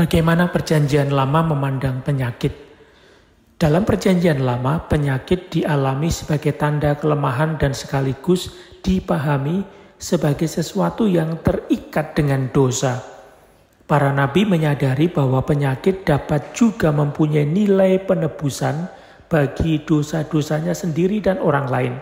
Bagaimana Perjanjian Lama memandang penyakit? Dalam Perjanjian Lama, penyakit dialami sebagai tanda kelemahan dan sekaligus dipahami sebagai sesuatu yang terikat dengan dosa. Para nabi menyadari bahwa penyakit dapat juga mempunyai nilai penebusan bagi dosa-dosanya sendiri dan orang lain.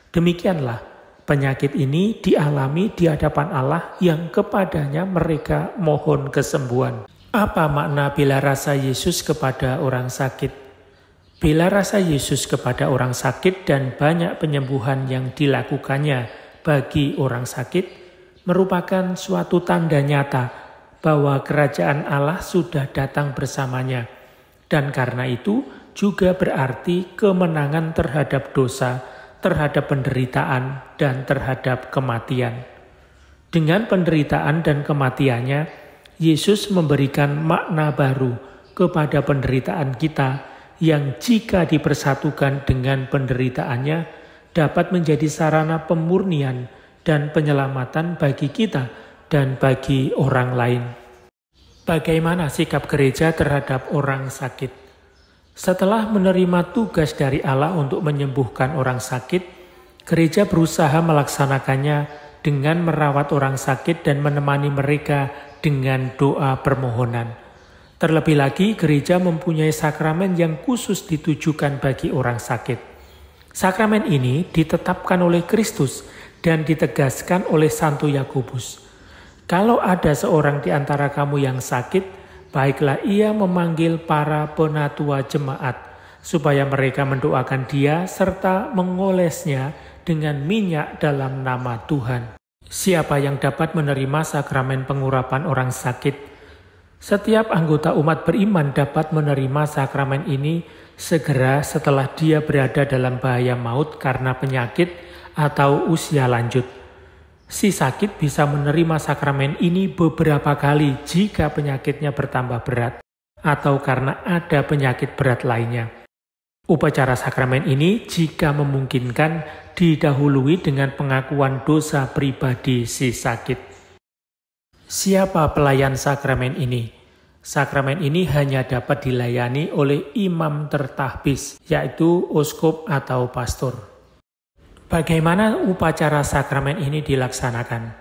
Demikianlah, penyakit ini dialami di hadapan Allah yang kepadanya mereka mohon kesembuhan. Apa makna bela rasa Yesus kepada orang sakit? Bela rasa Yesus kepada orang sakit dan banyak penyembuhan yang dilakukannya bagi orang sakit merupakan suatu tanda nyata bahwa kerajaan Allah sudah datang bersamanya. Dan karena itu juga berarti kemenangan terhadap dosa, terhadap penderitaan, dan terhadap kematian. Dengan penderitaan dan kematiannya, Yesus memberikan makna baru kepada penderitaan kita yang jika dipersatukan dengan penderitaannya dapat menjadi sarana pemurnian dan penyelamatan bagi kita dan bagi orang lain. Bagaimana sikap gereja terhadap orang sakit? Setelah menerima tugas dari Allah untuk menyembuhkan orang sakit, gereja berusaha melaksanakannya dengan merawat orang sakit dan menemani mereka dengan doa permohonan. Terlebih lagi, gereja mempunyai sakramen yang khusus ditujukan bagi orang sakit. Sakramen ini ditetapkan oleh Kristus dan ditegaskan oleh Santo Yakobus. Kalau ada seorang di antara kamu yang sakit, baiklah ia memanggil para penatua jemaat, supaya mereka mendoakan dia serta mengolesnya dengan minyak dalam nama Tuhan. Siapa yang dapat menerima sakramen pengurapan orang sakit? Setiap anggota umat beriman dapat menerima sakramen ini segera setelah dia berada dalam bahaya maut karena penyakit atau usia lanjut. Si sakit bisa menerima sakramen ini beberapa kali jika penyakitnya bertambah berat atau karena ada penyakit berat lainnya. Upacara sakramen ini jika memungkinkan didahului dengan pengakuan dosa pribadi si sakit. Siapa pelayan sakramen ini? Sakramen ini hanya dapat dilayani oleh imam tertahbis, yaitu uskup atau pastor. Bagaimana upacara sakramen ini dilaksanakan?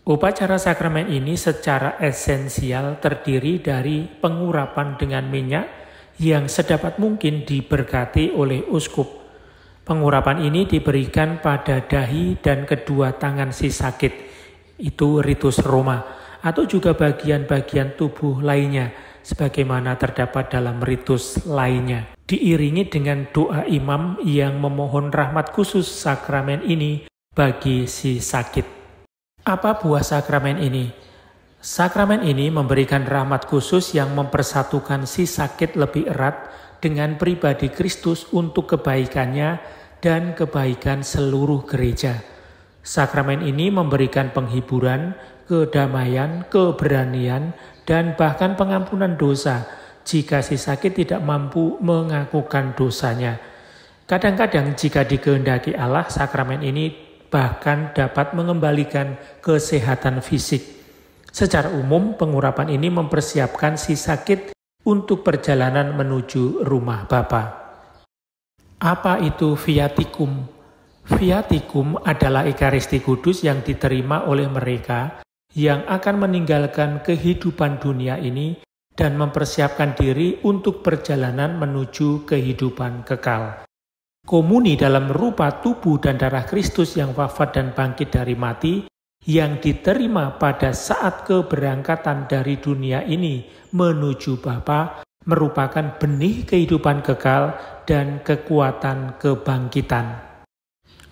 Upacara sakramen ini secara esensial terdiri dari pengurapan dengan minyak yang sedapat mungkin diberkati oleh uskup. Pengurapan ini diberikan pada dahi dan kedua tangan si sakit, itu ritus Roma, atau juga bagian-bagian tubuh lainnya, sebagaimana terdapat dalam ritus lainnya. Diiringi dengan doa imam yang memohon rahmat khusus sakramen ini bagi si sakit. Apa buah sakramen ini? Sakramen ini memberikan rahmat khusus yang mempersatukan si sakit lebih erat dengan pribadi Kristus untuk kebaikannya dan kebaikan seluruh gereja. Sakramen ini memberikan penghiburan, kedamaian, keberanian, dan bahkan pengampunan dosa jika si sakit tidak mampu mengakukan dosanya. Kadang-kadang jika dikehendaki Allah, sakramen ini bahkan dapat mengembalikan kesehatan fisik. Secara umum, pengurapan ini mempersiapkan si sakit untuk perjalanan menuju rumah Bapa. Apa itu viatikum? Viatikum adalah Ekaristi Kudus yang diterima oleh mereka yang akan meninggalkan kehidupan dunia ini dan mempersiapkan diri untuk perjalanan menuju kehidupan kekal. Komuni dalam rupa tubuh dan darah Kristus yang wafat dan bangkit dari mati, yang diterima pada saat keberangkatan dari dunia ini menuju Bapa, merupakan benih kehidupan kekal dan kekuatan kebangkitan.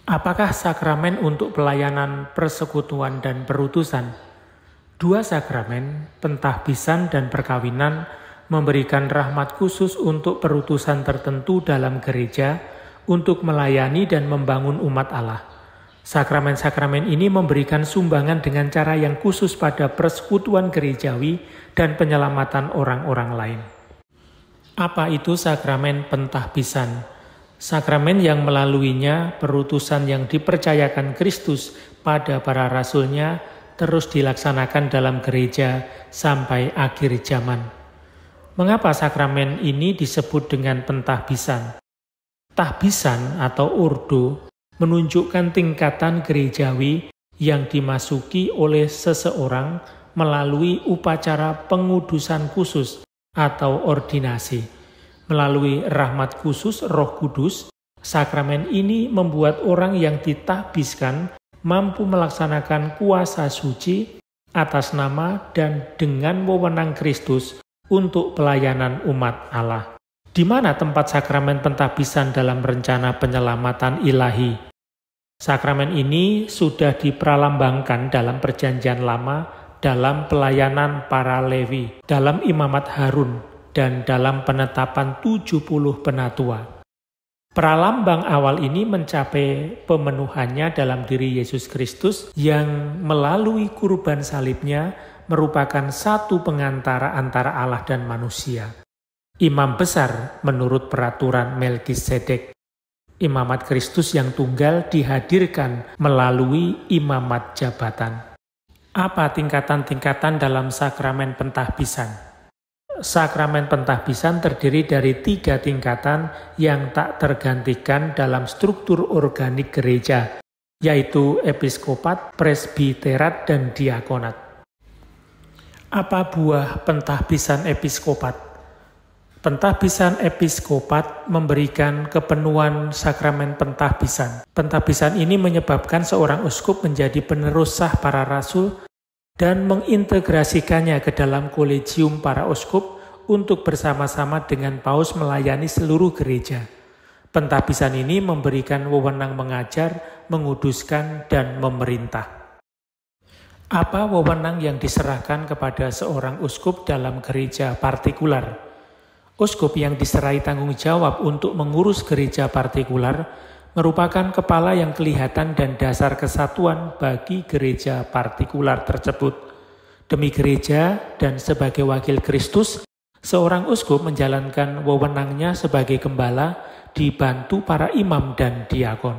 Apakah sakramen untuk pelayanan persekutuan dan perutusan? Dua sakramen, pentahbisan dan perkawinan, memberikan rahmat khusus untuk perutusan tertentu dalam gereja untuk melayani dan membangun umat Allah. Sakramen-sakramen ini memberikan sumbangan dengan cara yang khusus pada persekutuan gerejawi dan penyelamatan orang-orang lain. Apa itu sakramen pentahbisan? Sakramen yang melaluinya perutusan yang dipercayakan Kristus pada para rasulnya terus dilaksanakan dalam gereja sampai akhir zaman. Mengapa sakramen ini disebut dengan pentahbisan? Tahbisan atau ordo menunjukkan tingkatan gerejawi yang dimasuki oleh seseorang melalui upacara pengudusan khusus atau ordinasi. Melalui rahmat khusus Roh Kudus, sakramen ini membuat orang yang ditahbiskan mampu melaksanakan kuasa suci atas nama dan dengan wewenang Kristus untuk pelayanan umat Allah. Di mana tempat sakramen pentahbisan dalam rencana penyelamatan ilahi? Sakramen ini sudah dipralambangkan dalam Perjanjian Lama dalam pelayanan para Lewi, dalam imamat Harun, dan dalam penetapan 70 penatua. Pralambang awal ini mencapai pemenuhannya dalam diri Yesus Kristus yang melalui kurban salibnya merupakan satu pengantara antara Allah dan manusia. Imam besar menurut peraturan Melkisedek. Imamat Kristus yang tunggal dihadirkan melalui imamat jabatan. Apa tingkatan-tingkatan dalam sakramen pentahbisan? Sakramen pentahbisan terdiri dari 3 tingkatan yang tak tergantikan dalam struktur organik gereja, yaitu episkopat, presbiterat, dan diakonat. Apa buah pentahbisan episkopat? Pentahbisan episkopat memberikan kepenuhan sakramen pentahbisan. Pentahbisan ini menyebabkan seorang uskup menjadi penerus sah para rasul dan mengintegrasikannya ke dalam kolegium para uskup untuk bersama-sama dengan paus melayani seluruh gereja. Pentahbisan ini memberikan wewenang mengajar, menguduskan, dan memerintah. Apa wewenang yang diserahkan kepada seorang uskup dalam gereja partikular? Uskup yang diserai tanggung jawab untuk mengurus gereja partikular merupakan kepala yang kelihatan dan dasar kesatuan bagi gereja partikular tersebut. Demi gereja dan sebagai wakil Kristus, seorang uskup menjalankan wewenangnya sebagai gembala dibantu para imam dan diakon.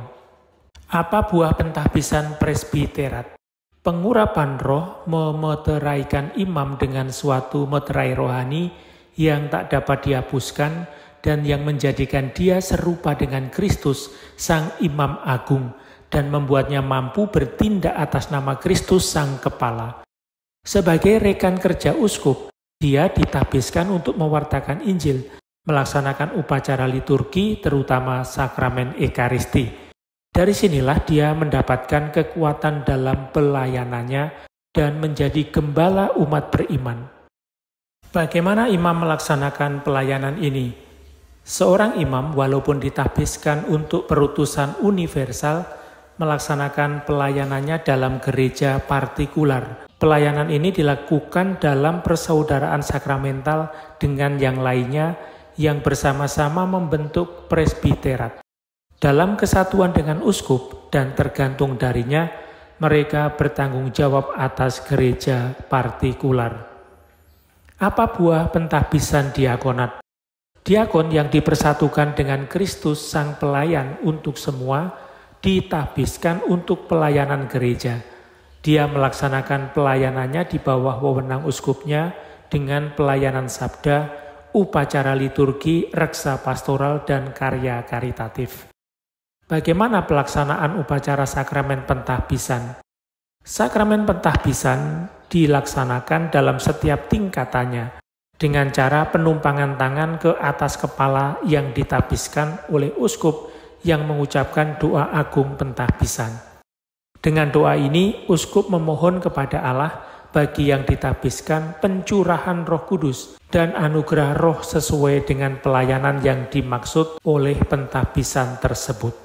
Apa buah pentahbisan presbiterat? Pengurapan roh memeteraikan imam dengan suatu meterai rohani yang tak dapat dihapuskan dan yang menjadikan dia serupa dengan Kristus, Sang Imam Agung, dan membuatnya mampu bertindak atas nama Kristus, Sang Kepala. Sebagai rekan kerja uskup, dia ditahbiskan untuk mewartakan Injil, melaksanakan upacara liturgi, terutama sakramen Ekaristi. Dari sinilah dia mendapatkan kekuatan dalam pelayanannya dan menjadi gembala umat beriman. Bagaimana imam melaksanakan pelayanan ini? Seorang imam walaupun ditahbiskan untuk perutusan universal, melaksanakan pelayanannya dalam gereja partikular. Pelayanan ini dilakukan dalam persaudaraan sakramental dengan yang lainnya yang bersama-sama membentuk presbiterat. Dalam kesatuan dengan uskup dan tergantung darinya, mereka bertanggung jawab atas gereja partikular. Apa buah pentahbisan diakonat? Diakon yang dipersatukan dengan Kristus Sang Pelayan untuk semua, ditahbiskan untuk pelayanan gereja. Dia melaksanakan pelayanannya di bawah wewenang uskupnya dengan pelayanan sabda, upacara liturgi, reksa pastoral, dan karya karitatif. Bagaimana pelaksanaan upacara sakramen pentahbisan? Sakramen pentahbisan dilaksanakan dalam setiap tingkatannya dengan cara penumpangan tangan ke atas kepala yang ditahbiskan oleh uskup yang mengucapkan doa agung pentahbisan. Dengan doa ini, uskup memohon kepada Allah bagi yang ditahbiskan pencurahan Roh Kudus dan anugerah roh sesuai dengan pelayanan yang dimaksud oleh pentahbisan tersebut.